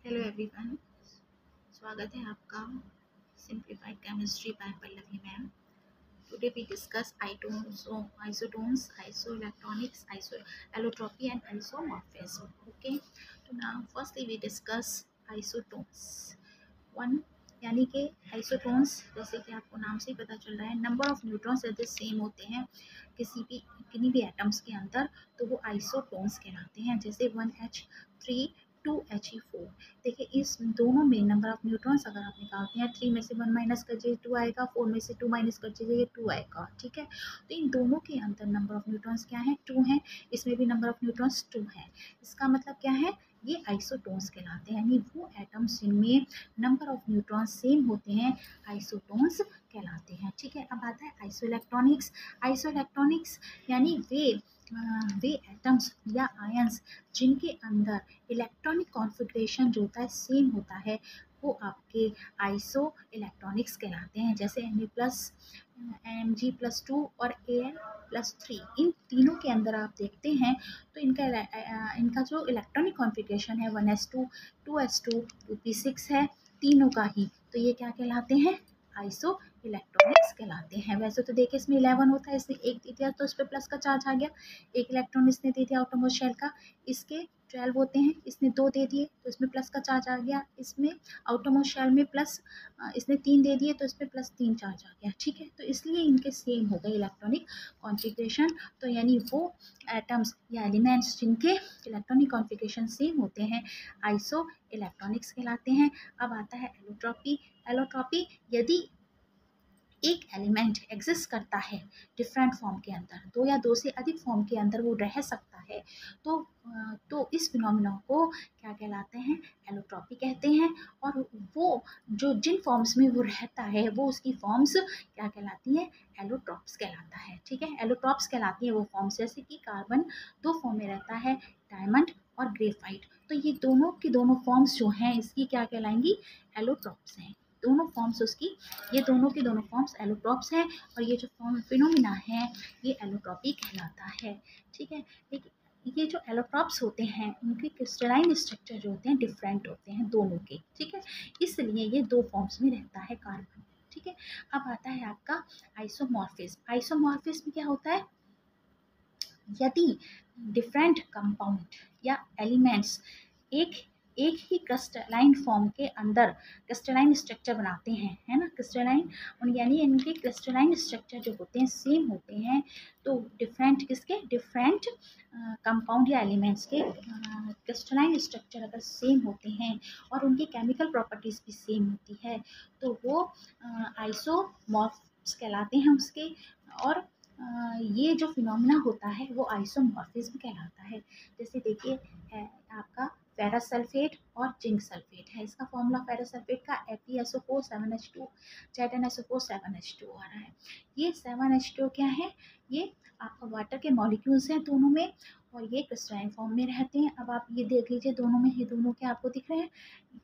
Hello everyone, स्वागत है आपका simplified chemistry by Pallavi ma'am. Today we discuss isotones, isoelectronics, allotropy and isomorphism. Okay, तो now firstly we discuss isotones one, यानी कि isotones जैसे कि आपको नाम से ही पता चल रहा है, नंबर ऑफ न्यूट्रॉन्स यदि सेम होते हैं किन्हीं भी एटम्स के अंदर तो वो आइसोटोन्स कहलाते हैं। जैसे 1H3 2He4। देखिए इस दोनों में नंबर ऑफ न्यूट्रॉन्स अगर आप निकालते हैं, 3 में से 1 माइनस कर दीजिए 2 आएगा, 4 में से 2 माइनस कर दीजिए 2 आएगा। ठीक है, तो इन दोनों के अंदर नंबर ऑफ न्यूट्रॉन्स क्या है? 2 है। इसमें भी नंबर ऑफ न्यूट्रॉन्स 2 है। इसका मतलब क्या है? ये आइसोटोन्स कहलाते हैं, यानी वो एटम्स जिनमें नंबर ऑफ न्यूट्रॉन्स सेम होते हैं आइसोटोन्स कहलाते हैं। ठीक है, अब आता है आइसोइलेक्ट्रॉनिक्स। आइसोइलेक्ट्रॉनिक्स यानी वे एटम्स या आयंस जिनके अंदर इलेक्ट्रॉनिक कॉन्फ़िगरेशन जो होता है सेम होता है, वो आपके आइसो इलेक्ट्रॉनिक्स कहलाते हैं। जैसे Mg+2 और Al+3, इन तीनों के अंदर आप देखते हैं तो इनका जो इलेक्ट्रॉनिक कॉन्फ़िगरेशन है 1s2 2s2 2p6 है, तीनों का ही। तो ये क्या कहलाते हैं? आइसो इलेक्ट्रॉनिक्स कहलाते हैं। वैसे तो देखिए इसमें 11 होता है, इसने एक दे दिया तो इस पर प्लस का चार्ज आ गया, एक इलेक्ट्रॉन इसने दे दिया आउटरमोस्ट शेल का, इसके 12 होते हैं, इसने 2 दे दिए तो इसमें प्लस का चार्ज आ गया, इसमें आउटरमोस्ट शेल में प्लस, इसने 3 दे दिए तो इसमें +3 चार्ज आ गया। ठीक है, तो इसलिए इनके सेम हो गए इलेक्ट्रॉनिक कॉन्फ़िगरेशन। तो यानी वो एटम्स या एलिमेंट्स जिनके इलेक्ट्रॉनिक कॉन्फ़िगरेशन सेम होते हैं आइसो इलेक्ट्रॉनिक्स कहलाते हैं। अब आता है एलोट्रॉपी। एलोट्रॉपी यदि एक एलिमेंट एग्जिस्ट करता है डिफरेंट फॉर्म के अंदर, 2 या 2 से अधिक फॉर्म के अंदर वो रह सकता है, तो इस फिनोमिना को क्या कहलाते हैं? एलोट्रॉपी कहते हैं। और वो जो जिन फॉर्म्स में वो रहता है वो उसकी फॉर्म्स क्या कहलाती हैं? एलोट्रॉप्स कहलाता है। ठीक है, एलोट्रॉप्स कहलाती है वो फॉर्म्स, जैसे कि कार्बन 2 फॉर्म में रहता है, डायमंड और ग्रेफाइट। तो ये दोनों की दोनों फॉर्म्स जो हैं इसकी क्या कहलाएंगी? एलोट्रॉप्स हैं। दोनों फॉर्म्स उसकी, ये दोनों के दोनों फॉर्म्स एलोट्रॉप्स हैं, और ये जो फॉर्म फिनोमिना है ये एलोट्रॉपी कहलाता है। ठीक है, लेकिन ये जो एलोट्रॉप्स होते हैं उनके क्रिस्टलाइन स्ट्रक्चर जो होते हैं डिफरेंट होते हैं दोनों के। ठीक है, इसलिए ये 2 फॉर्म्स में रहता है कार्बन। ठीक है, अब आता है आपका आइसोमॉर्फिज्म। आइसोमॉर्फिज्म क्या होता है? यदि डिफरेंट कंपाउंड या एलिमेंट्स एक एक ही क्रिस्टलाइन फॉर्म के अंदर क्रिस्टलाइन स्ट्रक्चर बनाते हैं, है ना, क्रिस्टलाइन, यानी इनके क्रिस्टलाइन स्ट्रक्चर जो होते हैं सेम होते हैं, तो डिफरेंट कंपाउंड या एलिमेंट्स के क्रिस्टलाइन स्ट्रक्चर अगर सेम होते हैं और उनकी केमिकल प्रॉपर्टीज़ भी सेम होती है तो वो आइसोमॉर्फ्स कहलाते हैं उसके। और ये जो फिनोमिना होता है वो आइसोमॉर्फिज्म कहलाता है। जैसे देखिए आपका फेरस सल्फेट और जिंक सल्फेट है, इसका फॉर्मूला फेरस सल्फेट का FeSO4 7H2 ZnSO4 7H2 आ रहा है। ये 7H2 क्या है? ये आपका वाटर के मॉलिक्यूल्स हैं दोनों में, और ये क्रिस्टलाइन फॉर्म में रहते हैं। अब आप ये देख लीजिए दोनों में, ये दोनों क्या आपको दिख रहे हैं?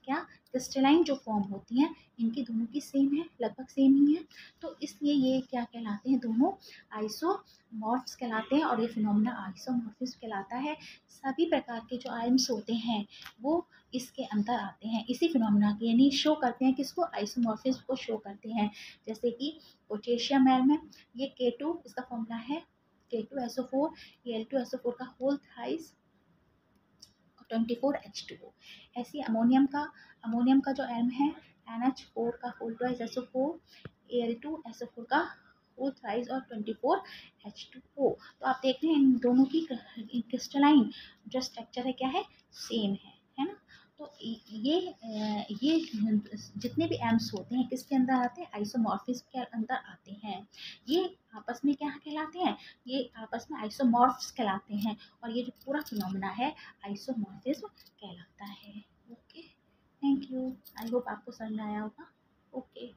क्या क्रिस्टलाइन जो फॉर्म होती हैं इनकी दोनों की सेम है, लगभग सेम ही है, तो इसलिए ये क्या कहलाते हैं? दोनों आइसोमॉर्फ्स कहलाते हैं, और ये फिनोमिना आइसोमॉर्फिज्म कहलाता है। सभी प्रकार के जो आयम्स होते हैं वो इसके अंदर आते हैं, इसी फिनोमिना के, यानी शो करते हैं किसको? आइसोमॉर्फिज्म को शो करते हैं। जैसे कि पोटेशियम एटम है, ये K2, इसका फॉर्मूला है K2SO4, ये Al2SO4 का होल थ्राइस 24H2O। ऐसी अमोनियम का जो एटम है NH4 का होल ट्वाइस SO4, Al2SO4 का होल थ्राइस और 24H2O। तो आप देख रहे हैं इन दोनों की क्रिस्टलाइन जो स्ट्रक्चर है क्या है? सेम है ना। तो ये जितने भी एम्स होते हैं किसके अंदर आते हैं? आइसोमॉर्फिज्म के अंदर आते हैं। ये आपस में क्या कहलाते हैं? ये आपस में आइसोमॉर्फ्स कहलाते हैं, और ये जो पूरा फिनोमिना है आइसोमॉर्फिज्म कहलाता है। Okay, thank you, I hope आपको समझ में आया होगा। ओके।